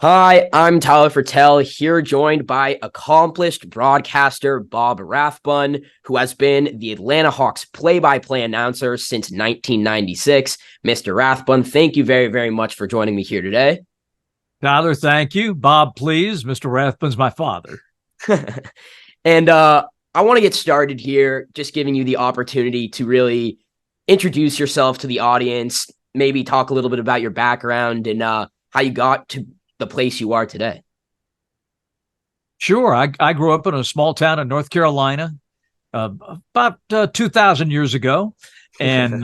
Hi, I'm Tyler Fertel, here joined by accomplished broadcaster Bob Rathbun, who has been the Atlanta Hawks play-by-play announcer since 1996. Mr. Rathbun, thank you very, very much for joining me here today. Tyler, thank you. Bob, please. Mr. Rathbun's my father. And I want to get started here, just giving you the opportunity to really introduce yourself to the audience, maybe talk a little bit about your background and how you got to the place you are today. Sure. I grew up in a small town in North Carolina about 2,000 years ago. And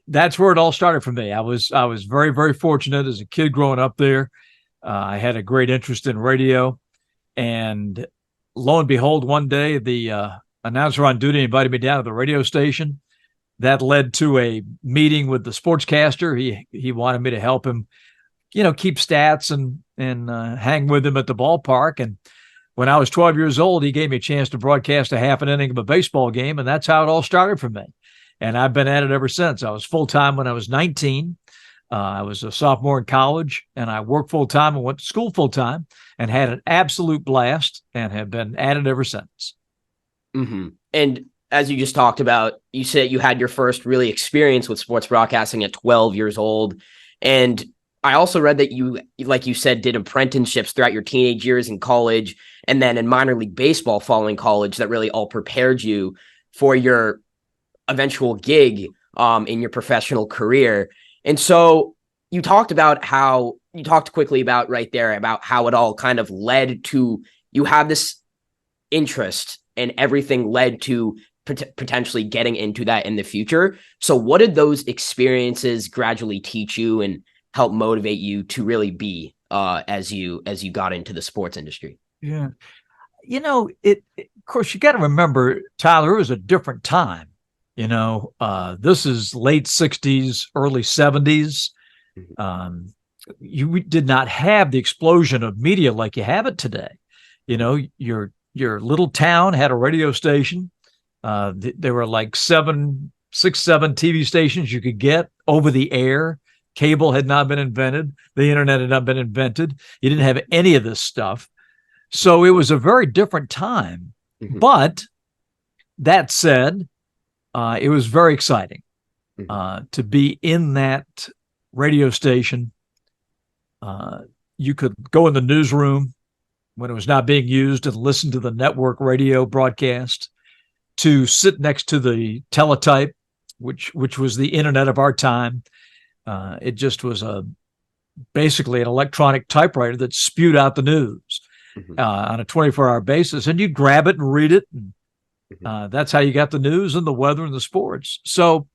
that's where it all started for me. I was very, very fortunate as a kid growing up there. I had a great interest in radio. And lo and behold, one day the announcer on duty invited me down to the radio station. That led to a meeting with the sportscaster. He wanted me to help him, keep stats and hang with him at the ballpark. And when I was 12 years old, he gave me a chance to broadcast a half an inning of a baseball game, and that's how it all started for me. And I've been at it ever since. I was full-time when I was 19. I was a sophomore in college, and I worked full-time and went to school full-time and had an absolute blast and have been at it ever since. Mm-hmm. And as you just talked about, you said you had your first really experience with sports broadcasting at 12 years old. And I also read that you, like you said, did apprenticeships throughout your teenage years in college and then in minor league baseball following college that really all prepared you for your eventual gig in your professional career. And so you talked quickly about right there about how it all kind of led to you have this interest and everything led to potentially getting into that in the future. So what did those experiences gradually teach you and help motivate you to really be as you got into the sports industry? Yeah. Of course, you got to remember, Tyler, it was a different time. This is late 60s, early 70s. You did not have the explosion of media like you have it today. Your little town had a radio station. There were like 7 TV stations you could get over the air. Cable had not been invented. The internet had not been invented. You didn't have any of this stuff. So it was a very different time. Mm-hmm. But that said, it was very exciting to be in that radio station. You could go in the newsroom when it was not being used and listen to the network radio broadcast, to sit next to the teletype, which was the internet of our time. It just was basically an electronic typewriter that spewed out the news on a 24-hour basis, and you'd grab it and read it. And that's how you got the news and the weather and the sports. So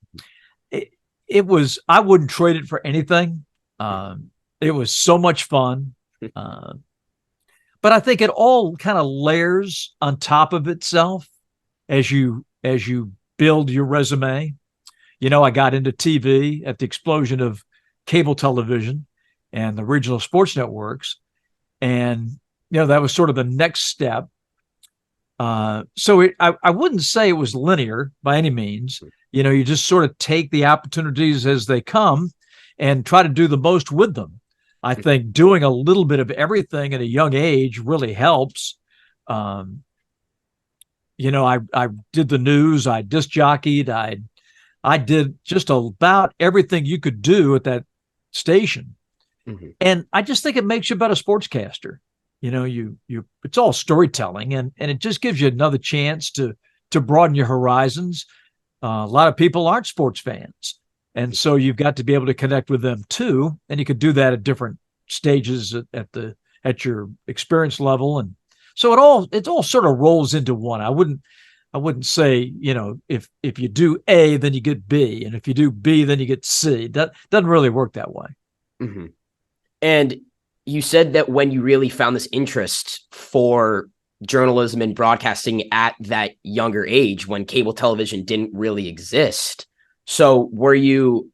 it was, I wouldn't trade it for anything. It was so much fun. But I think it all kind of layers on top of itself as you build your resume. I got into TV at the explosion of cable television and the regional sports networks. And, that was sort of the next step. So I wouldn't say it was linear by any means. You just sort of take the opportunities as they come and try to do the most with them. I think doing a little bit of everything at a young age really helps. I did the news, I disc jockeyed, I did just about everything you could do at that station. Mm-hmm. And I just think it makes you a better sportscaster. It's all storytelling and it just gives you another chance to broaden your horizons. A lot of people aren't sports fans. And so you've got to be able to connect with them too. And you could do that at different stages at your experience level. And so it all sort of rolls into one. I wouldn't say, if you do A, then you get B. And if you do B, then you get C. That doesn't really work that way. Mm-hmm. And you said that when you really found this interest for journalism and broadcasting at that younger age, when cable television didn't really exist. So were you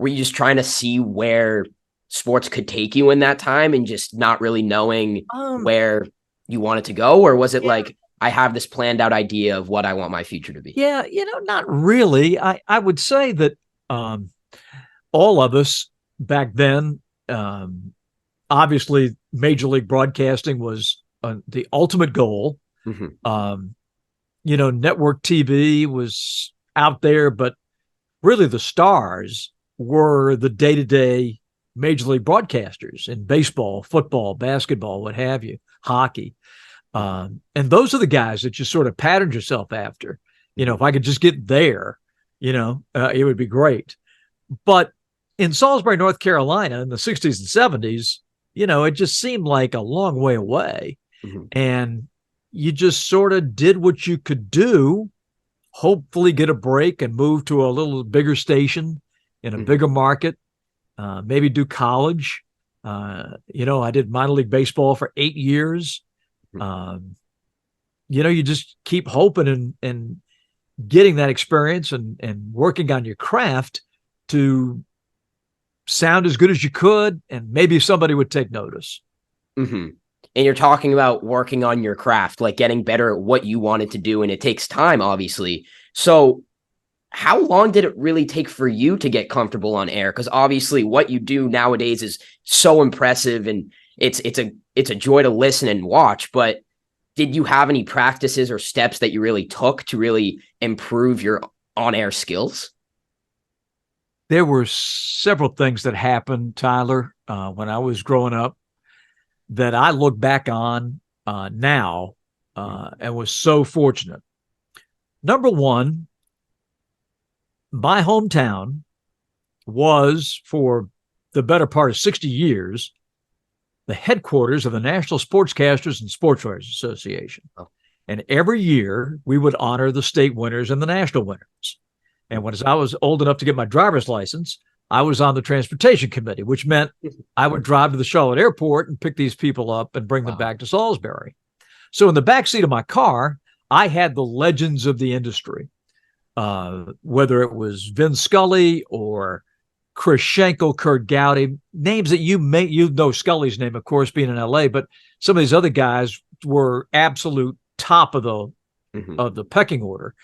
just trying to see where sports could take you in that time and just not really knowing where you wanted to go? Or was it like, I have this planned out idea of what I want my future to be? Yeah, not really. I would say that all of us back then obviously Major League Broadcasting was the ultimate goal. Network TV was out there, but really the stars were the day-to-day Major League broadcasters in baseball, football, basketball, what have you, hockey. And those are the guys that you sort of patterned yourself after. If I could just get there, it would be great. But in Salisbury, North Carolina in the 60s and 70s, it just seemed like a long way away. And you just sort of did what you could do, hopefully get a break and move to a little bigger station in a bigger market, maybe do college. I did minor league baseball for 8 years. You just keep hoping and getting that experience and working on your craft to sound as good as you could, and maybe somebody would take notice. And you're talking about working on your craft, like getting better at what you wanted to do. And it takes time, obviously. So how long did it really take for you to get comfortable on air? Because obviously what you do nowadays is so impressive, and it's a joy to listen and watch. But did you have any practices or steps that you really took to really improve your on-air skills? There were several things that happened, Tyler, when I was growing up that I look back on now and was so fortunate. Number one, my hometown was, for the better part of 60 years, the headquarters of the National Sportscasters and Sports Writers Association. And every year we would honor the state winners and the national winners. And when I was old enough to get my driver's license, I was on the transportation committee, which meant I would drive to the Charlotte airport and pick these people up and bring them back to Salisbury. So in the backseat of my car, I had the legends of the industry, whether it was Vin Scully or Chris Schenkel, Kurt Gowdy, names that you know Scully's name, of course, being in LA, but some of these other guys were absolute top of the pecking order.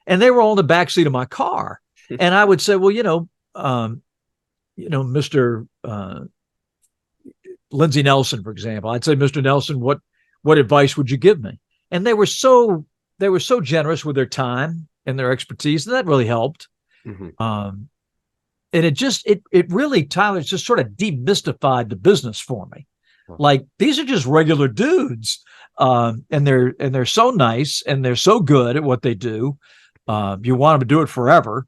And they were all in the backseat of my car. And I would say, well, Mr. Lindsey Nelson, for example, I'd say, Mr. Nelson, what advice would you give me? And they were so generous with their time and their expertise, and that really helped. And it really, Tyler, just sort of demystified the business for me. Like, these are just regular dudes, and they're so nice and they're so good at what they do. You want them to do it forever,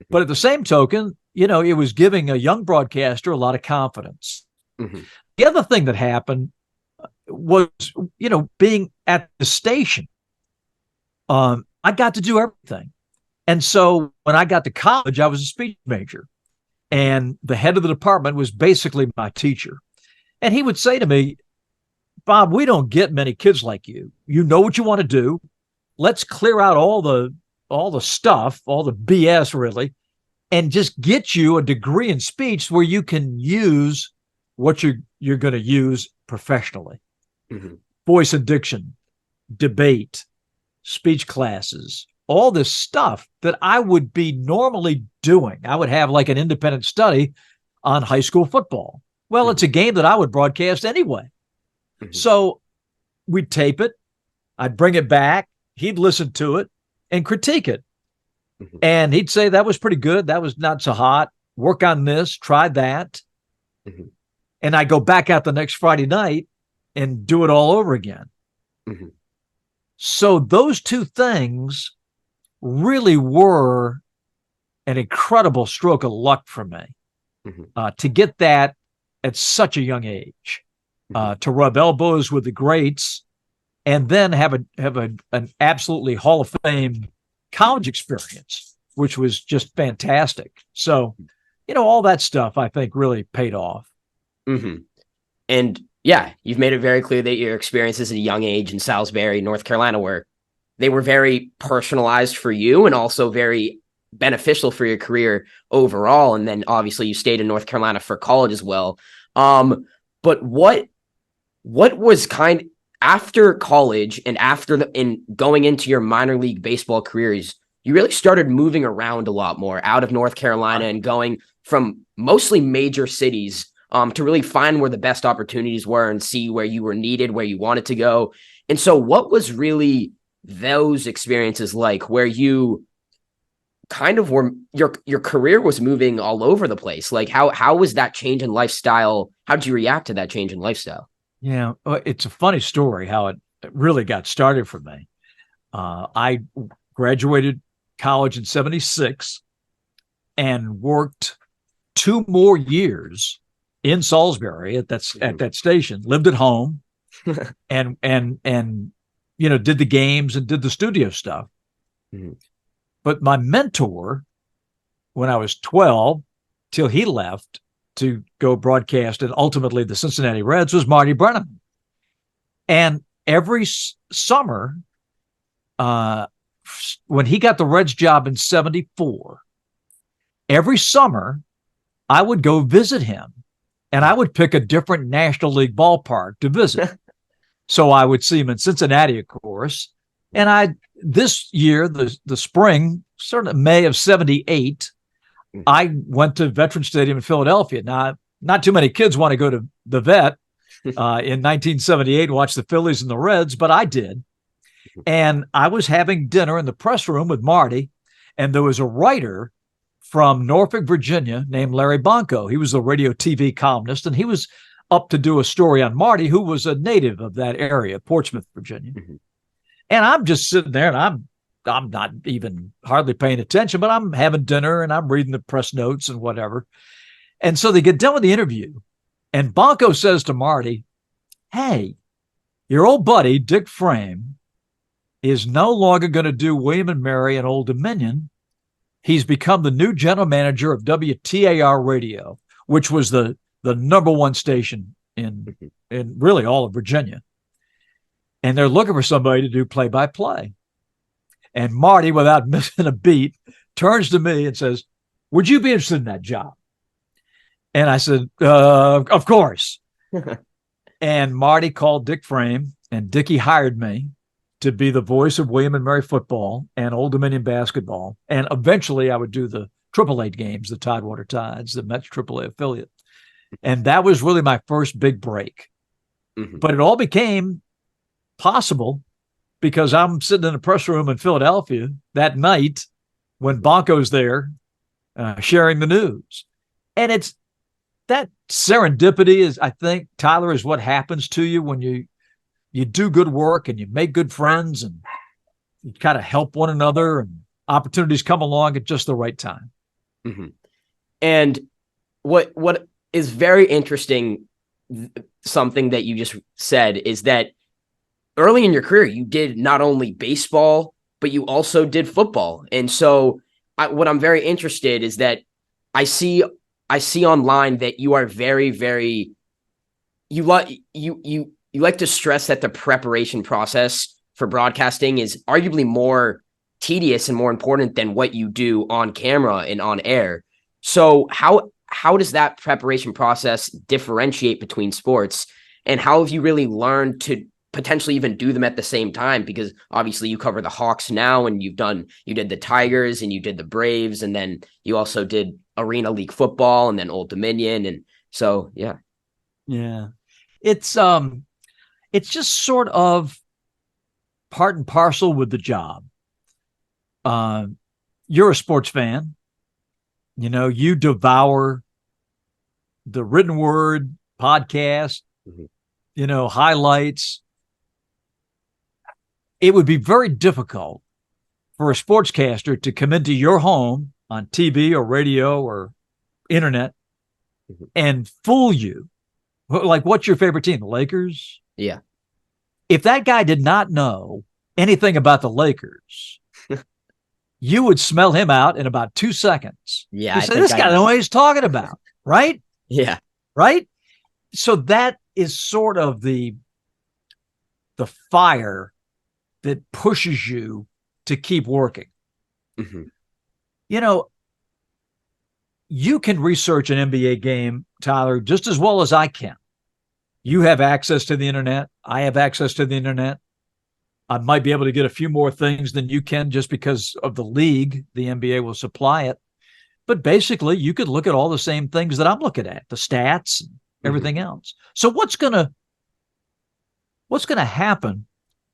but at the same token, it was giving a young broadcaster a lot of confidence. The other thing that happened was, being at the station, I got to do everything. And so when I got to college, I was a speech major, and the head of the department was basically my teacher. And he would say to me, Bob, we don't get many kids like you. You know what you want to do. Let's clear out all the stuff, all the BS really, and just get you a degree in speech where you can use what you're going to use professionally. Voice and diction, debate, speech classes, all this stuff that I would be normally doing. I would have like an independent study on high school football. Well, it's a game that I would broadcast anyway. So we'd tape it. I'd bring it back. He'd listen to it and critique it. And he'd say, that was pretty good. That was not so hot. Work on this, try that. And I go back out the next Friday night and do it all over again. So those two things really were an incredible stroke of luck for me, to get that at such a young age, to rub elbows with the greats, and then have an absolutely Hall of Fame college experience, which was just fantastic. So, all that stuff I think really paid off. And yeah, you've made it very clear that your experiences at a young age in Salisbury, North Carolina, they were very personalized for you and also very beneficial for your career overall. And then obviously you stayed in North Carolina for college as well. But what was after college and in going into your minor league baseball careers, you really started moving around a lot more out of North Carolina and going from mostly major cities to really find where the best opportunities were and see where you were needed, where you wanted to go. And so what was really those experiences like, where you kind of were, your career was moving all over the place? Like how was that change in lifestyle? How did you react to that change in lifestyle? Yeah, it's a funny story how it really got started for me. I graduated college in 76 and worked 2 more years in Salisbury at that station, lived at home and did the games and did the studio stuff. Mm-hmm. But my mentor, when I was 12, till he left to go broadcast and ultimately the Cincinnati Reds, was Marty Brennaman. And every summer, when he got the Reds job in 74, every summer I would go visit him, and I would pick a different National League ballpark to visit. So I would see him in Cincinnati, of course. And this year, the spring, sort of May of 78, I went to Veterans Stadium in Philadelphia. Now, not too many kids want to go to the Vet in 1978 and watch the Phillies and the Reds, but I did. And I was having dinner in the press room with Marty, and there was a writer from Norfolk, Virginia, named Larry Bonko. He was a radio TV columnist, and he was up to do a story on Marty, who was a native of that area, Portsmouth, Virginia. Mm-hmm. And I'm just sitting there, and I'm not even hardly paying attention, but I'm having dinner and I'm reading the press notes and whatever. And so they get done with the interview, and Bonko says to Marty, "Hey, your old buddy, Dick Frame, is no longer going to do William and Mary and Old Dominion. He's become the new general manager of WTAR Radio, which was the number one station in really all of Virginia. And they're looking for somebody to do play-by-play." And Marty, without missing a beat, turns to me and says, "Would you be interested in that job?" And I said, "Of course." And Marty called Dick Frame, and Dickie hired me to be the voice of William and Mary football and Old Dominion basketball. And eventually I would do the AAA games, the Tidewater Tides, the Mets AAA affiliate. And that was really my first big break. Mm-hmm. But it all became possible because I'm sitting in a press room in Philadelphia that night when Bonko's there sharing the news. And it's that serendipity is, I think, Tyler, is what happens to you when you do good work and you make good friends and you kind of help one another and opportunities come along at just the right time. Mm-hmm. And what is very interesting, something that you just said, is that early in your career, you did not only baseball, but you also did football. And so what I'm very interested is that I see online that you are very, very, you like to stress that the preparation process for broadcasting is arguably more tedious and more important than what you do on camera and on air. So how does that preparation process differentiate between sports, and how have you really learned to potentially even do them at the same time? Because obviously you cover the Hawks now, and you did the Tigers and you did the Braves, and then you also did Arena League football and then Old Dominion. And so, yeah. Yeah. It's just sort of part and parcel with the job. You're a sports fan. You devour the written word, podcast, mm-hmm. Highlights. It would be very difficult for a sportscaster to come into your home on TV or radio or internet mm-hmm. and fool you. Like, what's your favorite team? The Lakers? Yeah. If that guy did not know anything about the Lakers, you would smell him out in about 2 seconds. Yeah. You say, this guy doesn't know what he's talking about, right? Yeah. Right? So that is sort of the fire that pushes you to keep working. Mm-hmm. You can research an NBA game, Tyler, just as well as I can. You have access to the internet. I have access to the internet. I might be able to get a few more things than you can just because of the league. The NBA will supply it. But basically, you could look at all the same things that I'm looking at, the stats, everything else. So what's gonna happen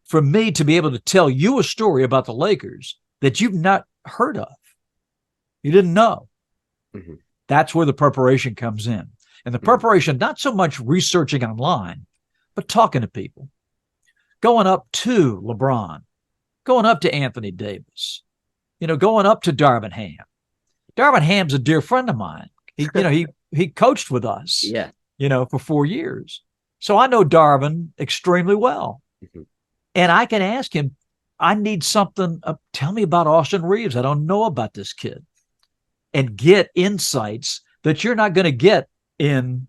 for me to be able to tell you a story about the Lakers that you've not heard of? You didn't know. Mm-hmm. That's where the preparation comes in. And the preparation, not so much researching online, but talking to people, going up to LeBron, going up to Anthony Davis, going up to Darvin Ham. Darvin Ham's a dear friend of mine. He coached with us, for 4 years. So I know Darvin extremely well. Mm-hmm. And I can ask him, I need something. Tell me about Austin Reeves. I don't know about this kid. And get insights that you're not going to get in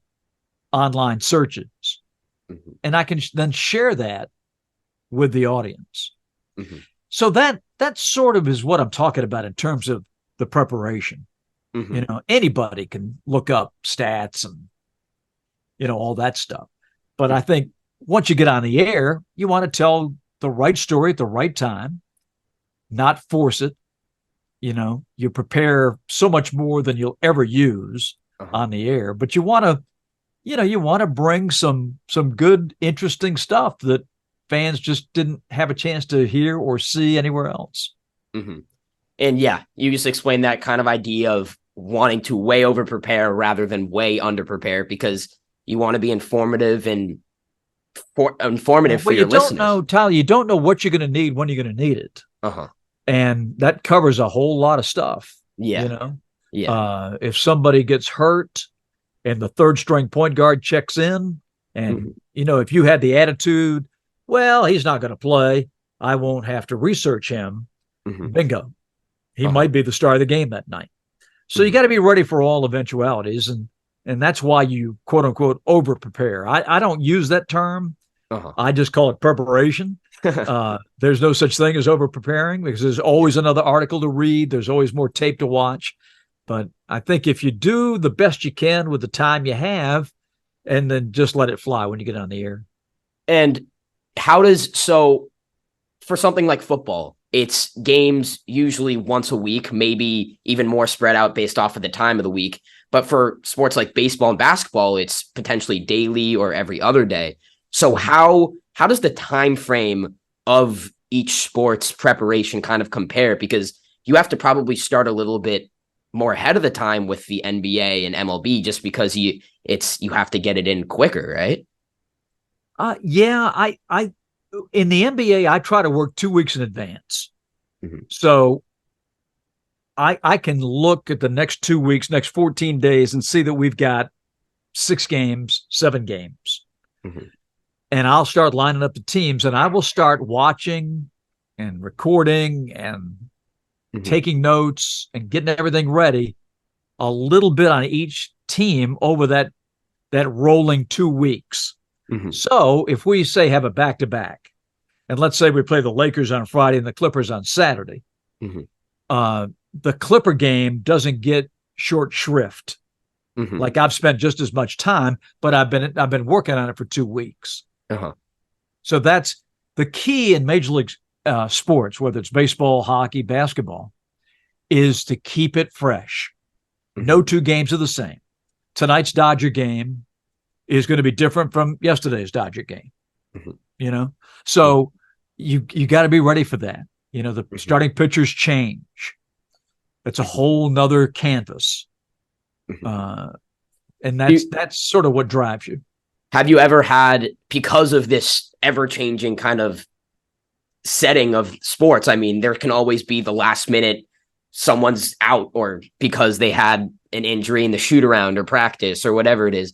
online searches. Mm-hmm. And I can then share that with the audience. Mm-hmm. So that sort of is what I'm talking about in terms of the preparation. Mm-hmm. Anybody can look up stats and, all that stuff. But I think once you get on the air, you want to tell the right story at the right time, not force it. You prepare so much more than you'll ever use on the air, but you want to bring some good, interesting stuff that fans just didn't have a chance to hear or see anywhere else. Mm-hmm. And you just explained that kind of idea of wanting to way over prepare rather than way under prepare, because you want to be informative and informative for your listeners. Tyler, you don't know what you're going to need when you're going to need it. And that covers a whole lot of stuff. If somebody gets hurt and the third string point guard checks in and, if you had the attitude, well, he's not going to play, I won't have to research him. Bingo. He might be the star of the game that night. So you got to be ready for all eventualities. And that's why you, quote unquote, over prepare. I don't use that term. I just call it preparation. There's no such thing as over preparing, because there's always another article to read. There's always more tape to watch. But I think if you do the best you can with the time you have, and then just let it fly when you get on the air. And for something like football, it's games usually once a week, maybe even more spread out based off of the time of the week. But for sports like baseball and basketball, it's potentially daily or every other day. So how does the time frame of each sport's preparation kind of compare? Because you have to probably start a little bit more ahead of the time with the NBA and MLB, just because you have to get it in quicker, right? I in the NBA, I try to work 2 weeks in advance. So I can look at the next 2 weeks, next 14 days, and see that we've got 6 games, 7 games. And I'll start lining up the teams, and I will start watching and recording and taking notes and getting everything ready a little bit on each team over that rolling 2 weeks. So if we say have a back-to-back, and let's say we play the Lakers on Friday and the Clippers on Saturday, the Clipper game doesn't get short shrift. Like I've spent just as much time, but I've been working on it for 2 weeks. So that's the key in Major League sports, whether it's baseball, hockey, basketball, is to keep it fresh. No 2 games are the same. Tonight's Dodger game is going to be different from yesterday's Dodger game. So you got to be ready for that. The starting pitchers change. It's a whole nother canvas. And that's sort of what drives you. Have you ever had, because of this ever-changing kind of setting of sports, I mean, there can always be the last minute, someone's out, or because they had an injury in the shoot around or practice or whatever it is.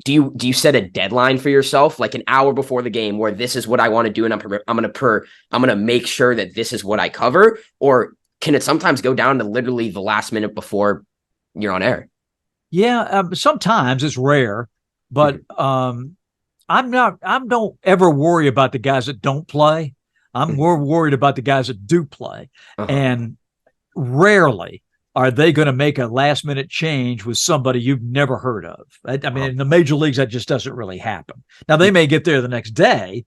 Do you set a deadline for yourself, like an hour before the game, where this is what I want to do, and I'm going to make sure that this is what I cover? Or can it sometimes go down to literally the last minute before you're on air? Yeah, sometimes. It's rare, but I don't ever worry about the guys that don't play. I'm more worried about the guys that do play. And rarely are they going to make a last minute change with somebody you've never heard of. I mean, in the major leagues, that just doesn't really happen. Now, they may get there the next day.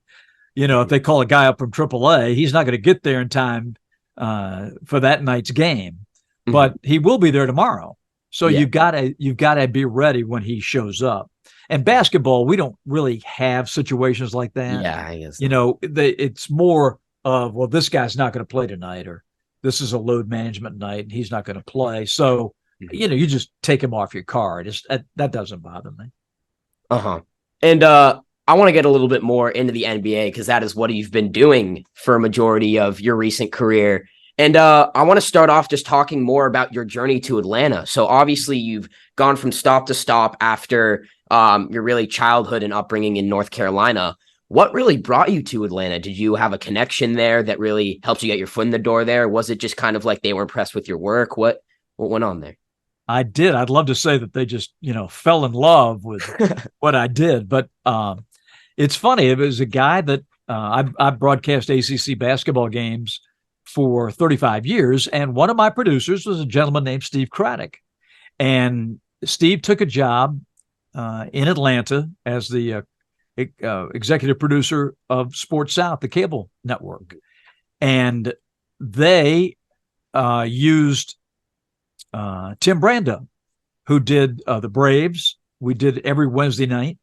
If they call a guy up from AAA, he's not going to get there in time for that night's game, but he will be there tomorrow. So you've got to be ready when he shows up. And basketball, we don't really have situations like that. Yeah, I guess. It's more of, well, this guy's not going to play tonight, or this is a load management night and he's not going to play. So, you just take him off your card. That doesn't bother me. Uh-huh. And I want to get a little bit more into the NBA because that is what you've been doing for a majority of your recent career. And I want to start off just talking more about your journey to Atlanta. So obviously you've gone from stop to stop after your really childhood and upbringing in North Carolina. What really brought you to Atlanta? Did you have a connection there that really helped you get your foot in the door there? Was it just kind of like they were impressed with your work? What went on there? I did. I'd love to say that they just, fell in love with what I did. But it's funny. It was a guy that I broadcast ACC basketball games for 35 years. And one of my producers was a gentleman named Steve Craddock. And Steve took a job in Atlanta as the executive producer of Sports South, the cable network. And they used Tim Brando, who did the Braves. We did every Wednesday night.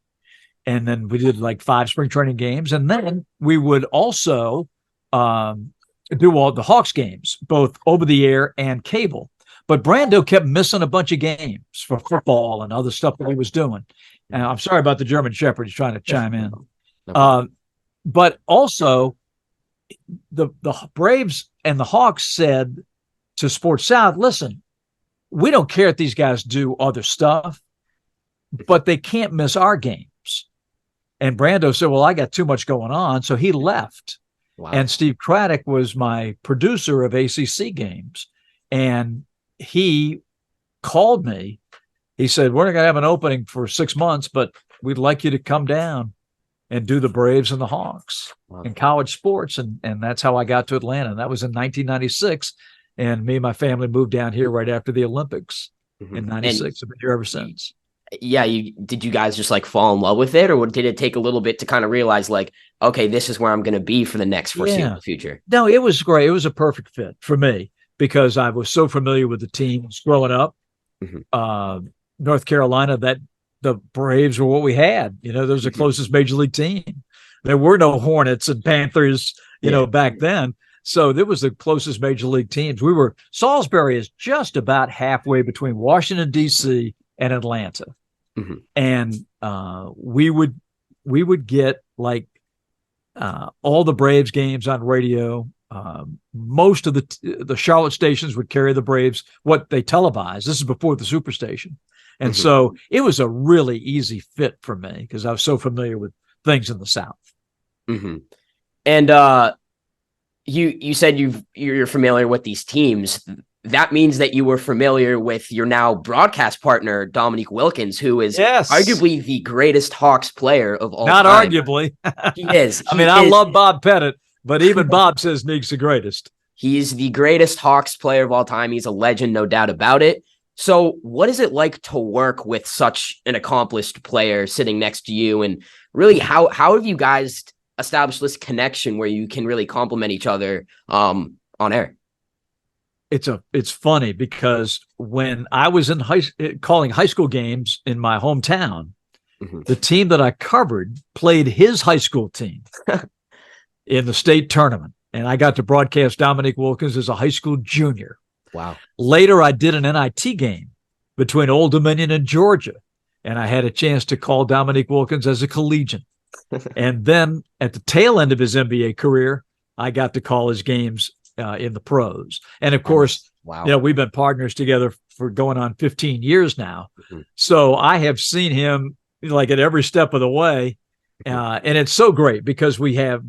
And then we did like 5 spring training games. And then we would also do all the Hawks games, both over the air and cable. But Brando kept missing a bunch of games for football and other stuff that he was doing. And I'm sorry about the German Shepherd. He's trying to chime in. But also, the Braves and the Hawks said to Sports South, listen, we don't care if these guys do other stuff, but they can't miss our games. And Brando said, well, I got too much going on. So he left. Wow. And Steve Craddock was my producer of ACC games. And he called me. He said, we're not going to have an opening for 6 months, but we'd like you to come down and do the Braves and the Hawks in college sports. And that's how I got to Atlanta. That was in 1996. And me and my family moved down here right after the Olympics in 96. I've been here ever since. Yeah. Did you guys just like fall in love with it, or did it take a little bit to kind of realize like, okay, this is where I'm going to be for the next foreseeable future? No, it was great. It was a perfect fit for me because I was so familiar with the teams growing up. North Carolina, that the Braves were what we had. Those are the closest major league team. There were no Hornets and Panthers, back then. So there was the closest major league teams. Salisbury is just about halfway between Washington, D.C. and Atlanta. And we would get like all the Braves games on radio. Most of the Charlotte stations would carry the Braves, what they televised. This is before the Superstation. And so it was a really easy fit for me because I was so familiar with things in the South. And you said you're familiar with these teams. That means that you were familiar with your now broadcast partner, Dominque Wilkins, who is arguably the greatest Hawks player of all time. Not arguably. He is. I love Bob Pettit, but even Bob says Neek's the greatest. He's the greatest Hawks player of all time. He's a legend, no doubt about it. So what is it like to work with such an accomplished player sitting next to you? And really, how have you guys established this connection where you can really complement each other on air? It's funny because when I was in calling high school games in my hometown, the team that I covered played his high school team in the state tournament. And I got to broadcast Dominque Wilkins as a high school junior. Wow. Later, I did an NIT game between Old Dominion and Georgia, and I had a chance to call Dominque Wilkins as a collegiate. And then at the tail end of his NBA career, I got to call his games in the pros. And of course, we've been partners together for going on 15 years now. So I have seen him like at every step of the way. And it's so great because we have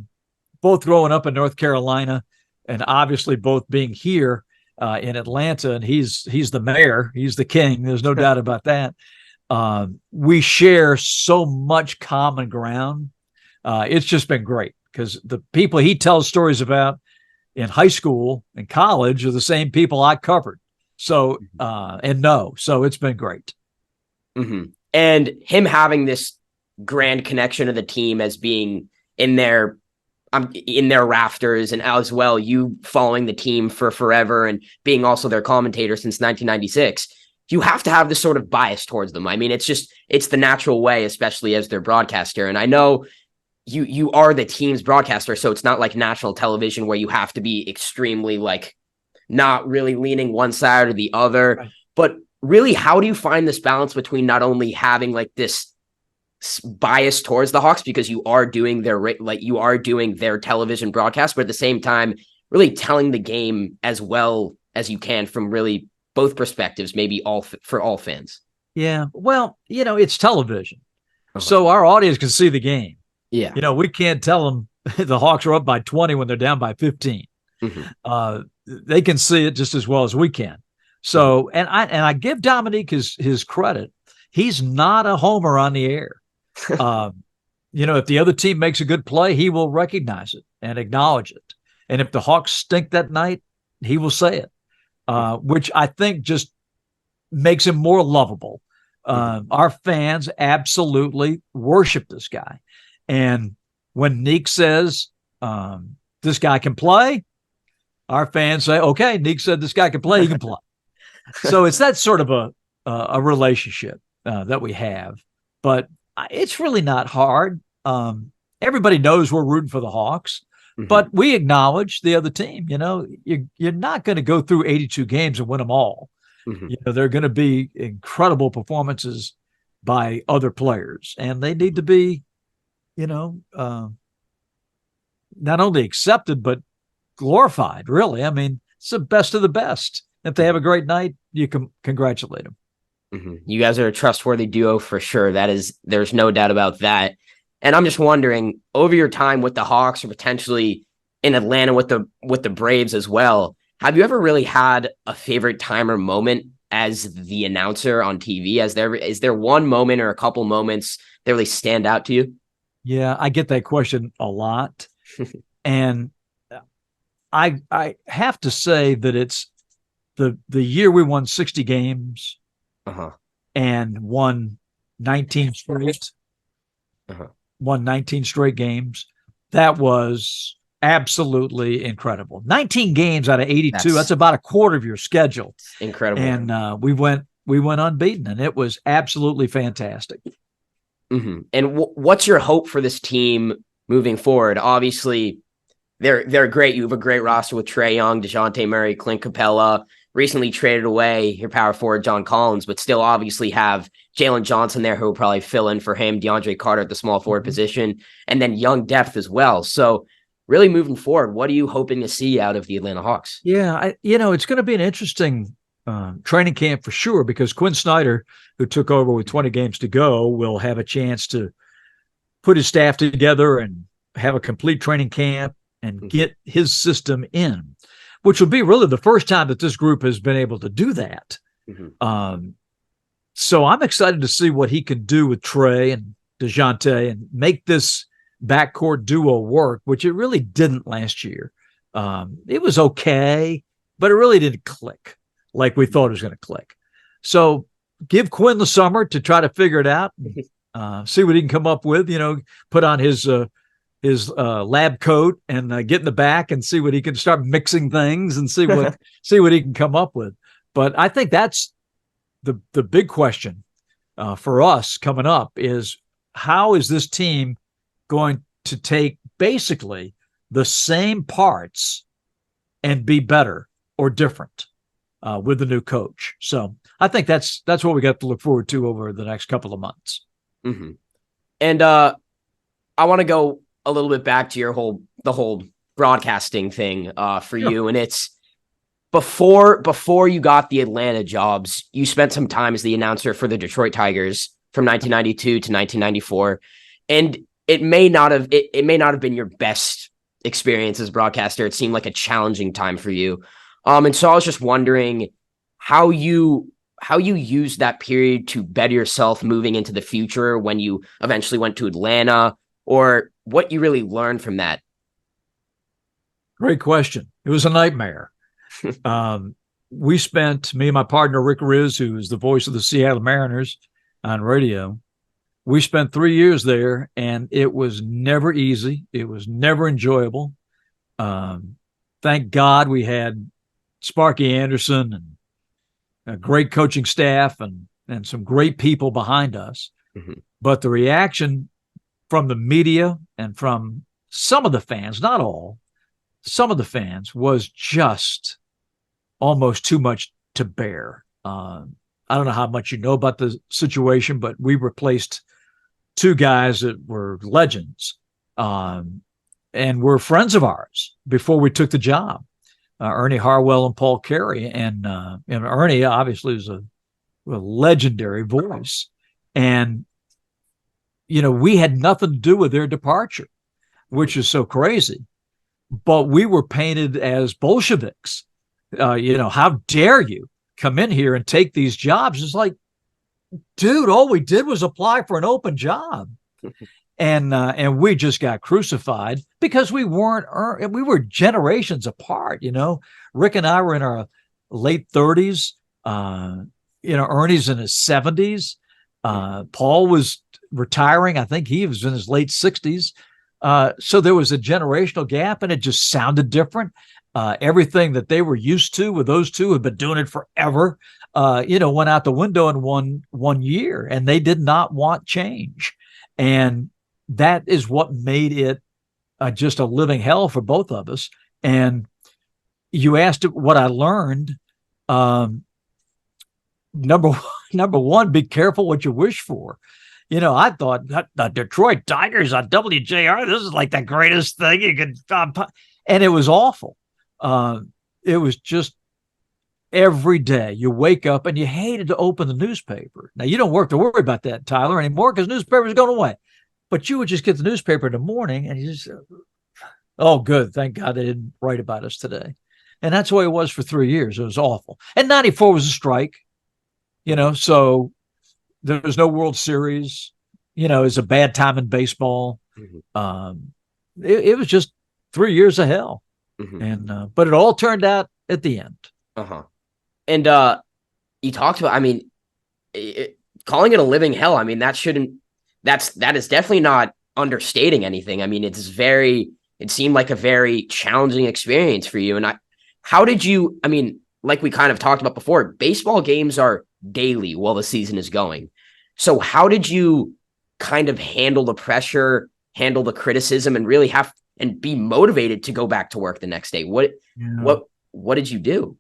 both growing up in North Carolina and obviously both being here in Atlanta, and he's the mayor, he's the king. There's no doubt about that. We share so much common ground. It's just been great because the people he tells stories about in high school and college are the same people I covered. So, so it's been great. And him having this grand connection to the team as being in their rafters, and as well, you following the team for forever and being also their commentator since 1996. you have to have this sort of bias towards them. I mean, it's the natural way, especially as their broadcaster. And I know you are the team's broadcaster, so it's not like national television where you have to be extremely like not really leaning one side or the other. Right. But really, how do you find this balance between not only having like this bias towards the Hawks because you are doing their television broadcast, but at the same time, really telling the game as well as you can from really both perspectives, maybe for all fans? Yeah. Well, it's television. So our audience can see the game. Yeah. We can't tell them the Hawks are up by 20 when they're down by 15. They can see it just as well as we can. So, and I give Dominque his credit. He's not a homer on the air. If the other team makes a good play, he will recognize it and acknowledge it. And if the Hawks stink that night, he will say it, which I think just makes him more lovable. Our fans absolutely worship this guy. And when Neek says this guy can play, our fans say, okay, Neek said this guy can play, he can play. So it's that sort of a relationship that we have. But it's really not hard. Everybody knows we're rooting for the Hawks, but we acknowledge the other team. You're not going to go through 82 games and win them all. There are going to be incredible performances by other players, and they need to be, not only accepted, but glorified, really. I mean, it's the best of the best. If they have a great night, you can congratulate them. You guys are a trustworthy duo for sure. There's no doubt about that. And I'm just wondering, over your time with the Hawks or potentially in Atlanta with the Braves as well, have you ever really had a favorite time or moment as the announcer on TV? Is there one moment or a couple moments that really stand out to you? Yeah, I get that question a lot. And I have to say that it's the year we won 60 games and won 19 straight. Won 19 straight games. That was absolutely incredible. 19 games out of 82. That's about a quarter of your schedule. Incredible. And we went unbeaten, and it was absolutely fantastic. And what's your hope for this team moving forward? Obviously, they're great. You have a great roster with Trae Young, DeJounte Murray, Clint Capella. Recently traded away your power forward, John Collins, but still obviously have Jalen Johnson there who will probably fill in for him, DeAndre Carter at the small forward position, and then young depth as well. So really moving forward, what are you hoping to see out of the Atlanta Hawks? Yeah, it's going to be an interesting training camp for sure, because Quinn Snyder, who took over with 20 games to go, will have a chance to put his staff together and have a complete training camp and get his system in, which will be really the first time that this group has been able to do that. So I'm excited to see what he can do with Trae and DeJounte and make this backcourt duo work, which it really didn't last year. It was okay, but it really didn't click like we thought it was going to click. So give Quinn the summer to try to figure it out, see what he can come up with, put on his lab coat and get in the back and see what he can start mixing things and see what he can come up with. But I think that's the big question for us coming up is, how is this team going to take basically the same parts and be better or different with the new coach? So I think that's what we got to look forward to over the next couple of months. And I want to go a little bit back to the whole broadcasting thing for you. And it's before you got the Atlanta jobs, you spent some time as the announcer for the Detroit Tigers from 1992 to 1994. And it may not have been your best experience as a broadcaster. It seemed like a challenging time for you. And so I was just wondering how you used that period to better yourself moving into the future when you eventually went to Atlanta, or what you really learned from that. Great question. It was a nightmare. Me and my partner, Rick Riz, who is the voice of the Seattle Mariners on radio, we spent 3 years there, and it was never easy. It was never enjoyable. Thank God we had Sparky Anderson and a great coaching staff and some great people behind us. Mm-hmm. But the reaction from the media and from some of the fans, not all, some of the fans, was just almost too much to bear. I don't know how much you know about the situation, but we replaced two guys that were legends and were friends of ours before we took the job, Ernie Harwell and Paul Carey. And Ernie obviously is a legendary voice. And, we had nothing to do with their departure, which is so crazy. But we were painted as Bolsheviks. How dare you come in here and take these jobs? It's like, dude, all we did was apply for an open job. And we just got crucified because we were generations apart. Rick and I were in our late 30s. Ernie's in his 70s. Paul was retiring. I think he was in his late 60s. So there was a generational gap, and it just sounded different. Everything that they were used to with those two had been doing it forever, went out the window in one year, and they did not want change. And that is what made it just a living hell for both of us. And you asked what I learned. Number one, be careful what you wish for. I thought the Detroit Tigers on WJR, this is like the greatest thing you could, and it was awful. It was just every day you wake up and you hated to open the newspaper. Now, you don't have to worry about that, Tyler, anymore, because newspapers going away. But you would just get the newspaper in the morning and you just, oh, good. Thank God they didn't write about us today. And that's the way it was for 3 years. It was awful. And 94 was a strike, so there was no World Series. It was a bad time in baseball. Mm-hmm. It was just 3 years of hell. Mm-hmm. And but it all turned out at the end. And you talked about, calling it a living hell. That is definitely not understating anything. It seemed like a very challenging experience for you. And how did you, like we kind of talked about before, baseball games are daily while the season is going. So how did you kind of handle the pressure, handle the criticism, and really and be motivated to go back to work the next day? What did you do?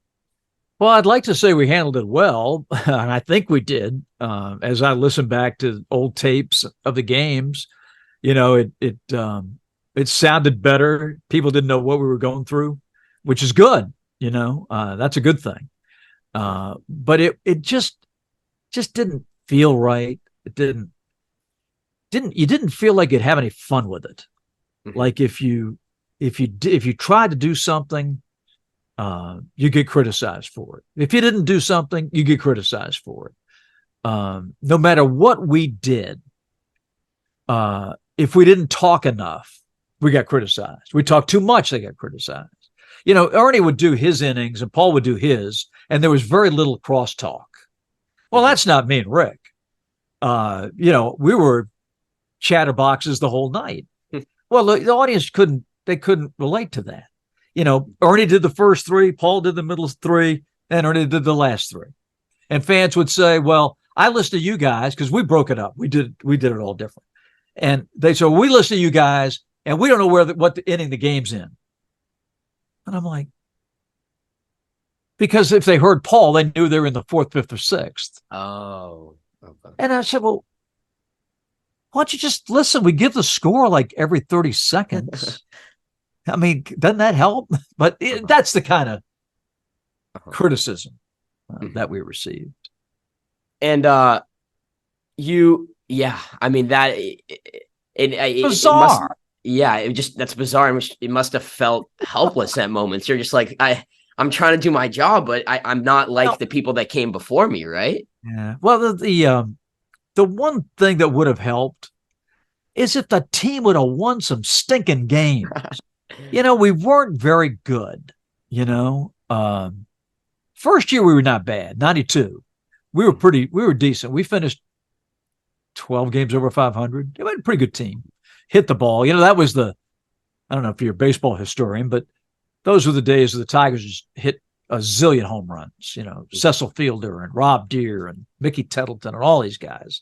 Well, I'd like to say we handled it well, and I think we did. As I listened back to old tapes of the games, it sounded better. People didn't know what we were going through, which is good. That's a good thing. But it just didn't feel right. It didn't. You didn't feel like you'd have any fun with it. Mm-hmm. Like if you tried to do something, you get criticized for it. If you didn't do something, you get criticized for it. No matter what we did, if we didn't talk enough, we got criticized. We talked too much, they got criticized. Ernie would do his innings and Paul would do his, and there was very little crosstalk. Well, that's not me and Rick. We were chatterboxes the whole night. Well, the audience couldn't relate to that. Ernie did the first three, Paul did the middle three, and Ernie did the last three. And fans would say, well, I listen to you guys because we broke it up. We did it all different. And they said, we listen to you guys and we don't know what the inning the game's in. And I'm like, because if they heard Paul, they knew they were in the fourth, fifth, or sixth. Oh. Okay. And I said, well, why don't you just listen? We give the score like every 30 seconds. Doesn't that help? But that's the kind of criticism that we received. And that bizarre. That's bizarre. It must have felt helpless at moments. You're just like, I'm trying to do my job, but I'm not like the people that came before me, right? Yeah. Well, the one thing that would have helped is if the team would have won some stinking games. We weren't very good, First year we were not bad, 92. We were decent. We finished 12 games over 500. We had a pretty good team. Hit the ball. That was I don't know if you're a baseball historian, but those were the days of the Tigers just hit a zillion home runs, Cecil Fielder and Rob Deere and Mickey Tettleton and all these guys.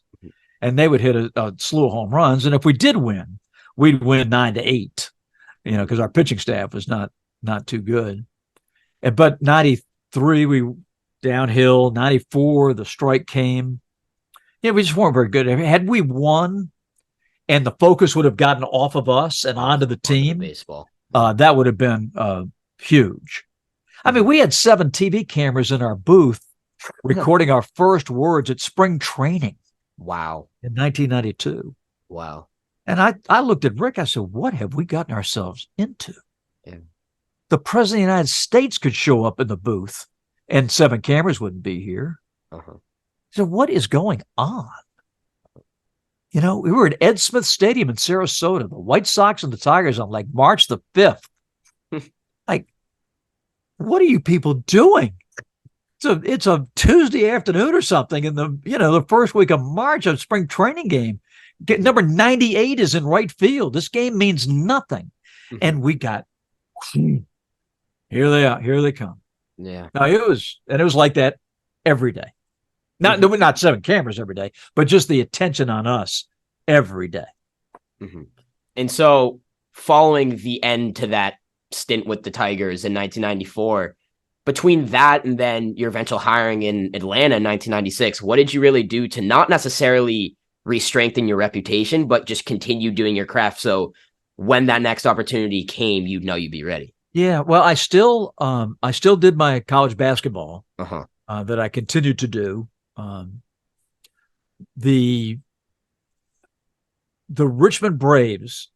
And they would hit a slew of home runs. And if we did win, we'd win 9-8, because our pitching staff was not too good. But 93, we downhill. 94, the strike came. We just weren't very good. Had we won and the focus would have gotten off of us and onto the team, baseball, that would have been huge. I mean, we had 7 TV cameras in our booth recording our first words at spring training. Wow. In 1992. Wow. And I looked at Rick. I said, what have we gotten ourselves into? Yeah. The president of the United States could show up in the booth and 7 cameras wouldn't be here. So what is going on? We were at Ed Smith Stadium in Sarasota, the White Sox and the Tigers on like March the 5th. Like, what are you people doing? It's a Tuesday afternoon or something in the first week of March, a spring training game. Number 98 is in right field. This game means nothing. And we got, here they are. Here they come. Yeah. Now it was like that every day. Not 7 cameras every day, but just the attention on us every day. And so following the end to that stint with the Tigers in 1994, between that and then your eventual hiring in Atlanta in 1996, what did you really do to not necessarily re-strengthen your reputation, but just continue doing your craft so when that next opportunity came, you'd be ready? Yeah, well, I still did my college basketball that I continued to do. The Richmond Braves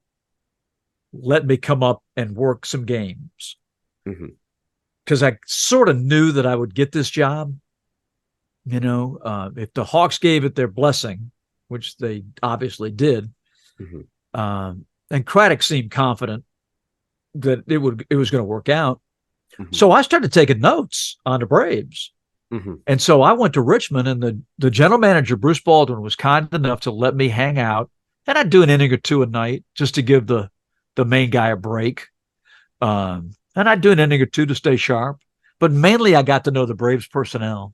let me come up and work some games. Because I sort of knew that I would get this job. If the Hawks gave it their blessing, which they obviously did, and Craddock seemed confident that it was going to work out. So I started taking notes on the Braves. And so I went to Richmond, and the general manager, Bruce Baldwin, was kind enough to let me hang out. And I'd do an inning or 2 a night just to give the main guy a break. And I'd do an inning or 2 to stay sharp. But mainly I got to know the Braves personnel.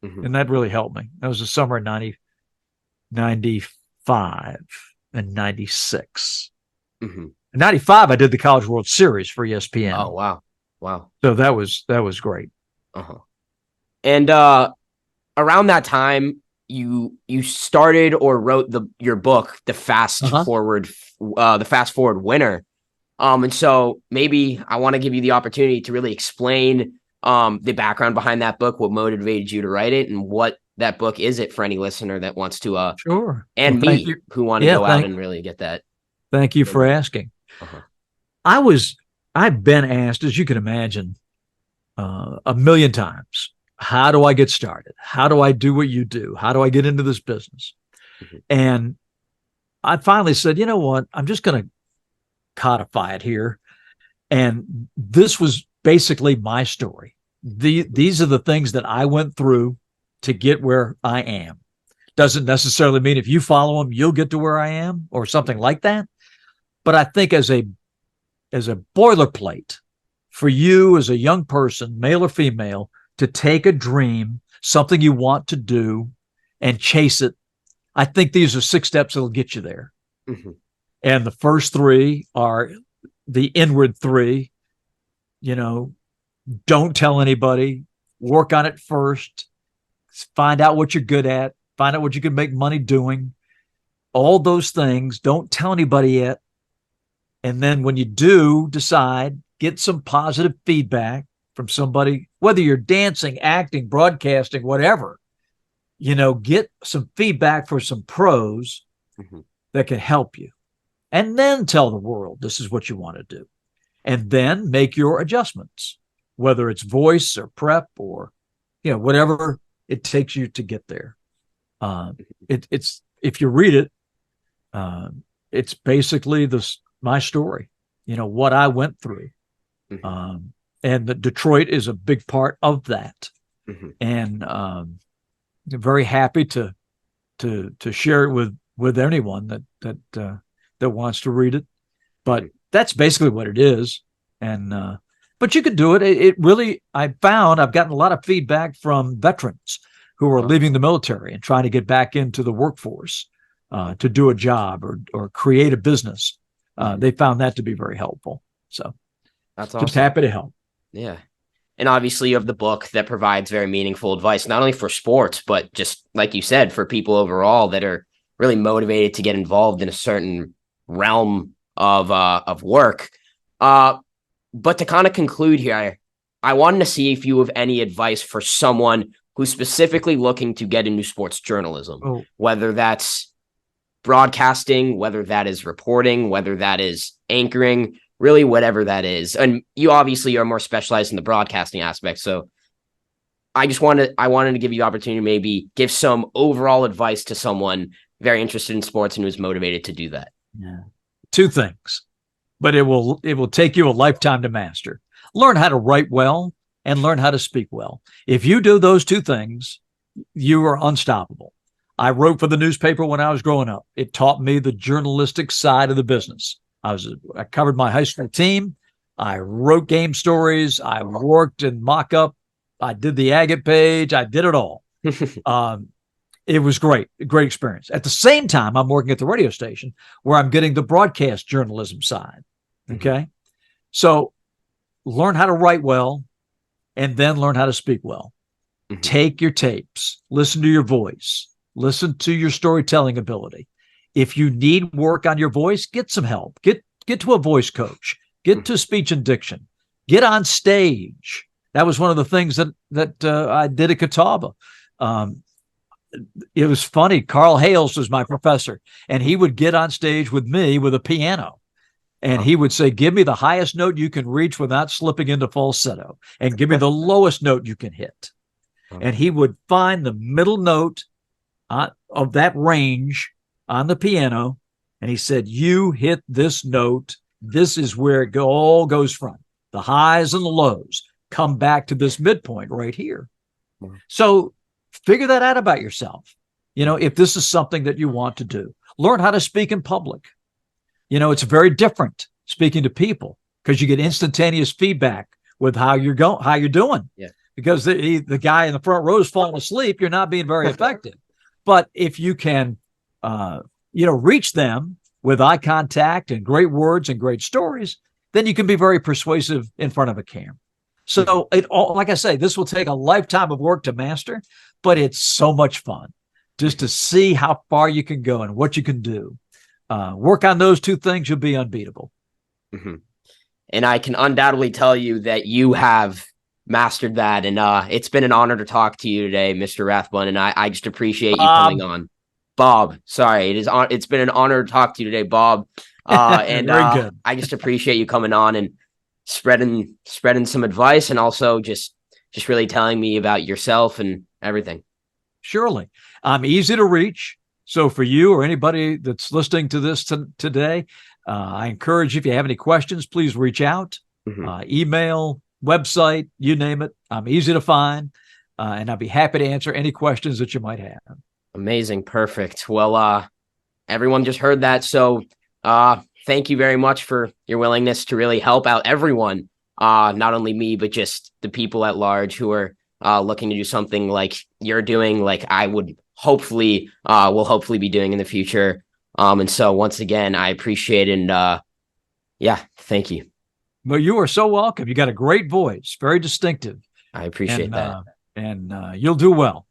And that really helped me. That was the summer of 95 and 96. In 95, I did the College World Series for ESPN. Oh, wow. Wow. So that was great. And around that time, you started or wrote your book, The Fast Forward Winner. And so maybe I want to give you the opportunity to really explain the background behind that book, what motivated you to write it, and what that book is it for any listener that wants to sure. And well, me who want to go out and really get that. Thank you for asking. I've been asked, as you can imagine, a million times, how do I get started? How do I do what you do? How do I get into this business? And I finally said, you know what? I'm just going to codify it here. And this was basically my story. These are the things that I went through to get where I am. Doesn't necessarily mean if you follow them, you'll get to where I am or something like that. But I think as a boilerplate for you as a young person, male or female, to take a dream, something you want to do, and chase it, I think these are 6 steps that'll get you there. And the first 3 are the inward 3. Don't tell anybody. Work on it first. Find out what you're good at. Find out what you can make money doing. All those things. Don't tell anybody yet. And then when you do decide, get some positive feedback from somebody, whether you're dancing, acting, broadcasting, whatever. Get some feedback for some pros that can help you. And then tell the world this is what you want to do. And then make your adjustments, whether it's voice or prep or, whatever it takes you to get there. It's if you read it, it's basically my story, what I went through. And the Detroit is a big part of that. And very happy to share it with anyone that wants to read it. But that's basically what it is. And But you could do it. It really, I've gotten a lot of feedback from veterans who are leaving the military and trying to get back into the workforce to do a job or create a business. They found that to be very helpful. So that's awesome. Just happy to help. Yeah. And obviously you have the book that provides very meaningful advice, not only for sports, but just like you said, for people overall that are really motivated to get involved in a certain realm of work. But to kind of conclude here, I wanted to see if you have any advice for someone who's specifically looking to get into sports journalism, whether that's broadcasting, whether that is reporting, whether that is anchoring, really whatever that is. And you obviously are more specialized in the broadcasting aspect. So I wanted to give you the opportunity to maybe give some overall advice to someone very interested in sports and who's motivated to do that. Yeah. Two things, but it will take you a lifetime to master. Learn how to write well and learn how to speak well. If you do those two things, you are unstoppable. I wrote for the newspaper when I was growing up. It taught me the journalistic side of the business. I covered my high school team. I wrote game stories. I worked in mock-up. I did the agate page. I did it all. It was great, a great experience. At the same time, I'm working at the radio station where I'm getting the broadcast journalism side. Okay. So learn how to write well and then learn how to speak well. Take your tapes, listen to your voice, listen to your storytelling ability. If you need work on your voice, get some help. Get to a voice coach. Get to speech and diction. Get on stage. That was one of the things that I did at Catawba. It was funny. Carl Hales was my professor, and he would get on stage with me with a piano. And he would say, give me the highest note you can reach without slipping into falsetto, and give me the lowest note you can hit. And he would find the middle note of that range on the piano. And he said, you hit this note. This is where it all goes from. The highs and the lows come back to this midpoint right here. So figure that out about yourself. If this is something that you want to do, learn how to speak in public. It's very different speaking to people because you get instantaneous feedback with how you're doing. Yeah. Because the guy in the front row is falling asleep, you're not being very effective. But if you can, reach them with eye contact and great words and great stories, then you can be very persuasive in front of a camera. So like I say, this will take a lifetime of work to master, but it's so much fun just to see how far you can go and what you can do. Work on those two things, you'll be unbeatable. And I can undoubtedly tell you that you have mastered that. And it's been an honor to talk to you today, Mr. Rathbun. And I just appreciate you coming on. Bob, sorry. It's been an honor to talk to you today, Bob. And very good. I just appreciate you coming on and spreading some advice and also just really telling me about yourself and everything. Surely. I'm easy to reach. So for you or anybody that's listening to this today, I encourage you, if you have any questions, please reach out, email, website, you name it. I'm easy to find, and I'd be happy to answer any questions that you might have. Amazing. Perfect. Well, everyone just heard that. So thank you very much for your willingness to really help out everyone, not only me, but just the people at large who are looking to do something like you're doing, like I would will hopefully be doing in the future. And so once again, I appreciate it. And thank you. Well, you are so welcome. You got a great voice, very distinctive. I appreciate that. And you'll do well.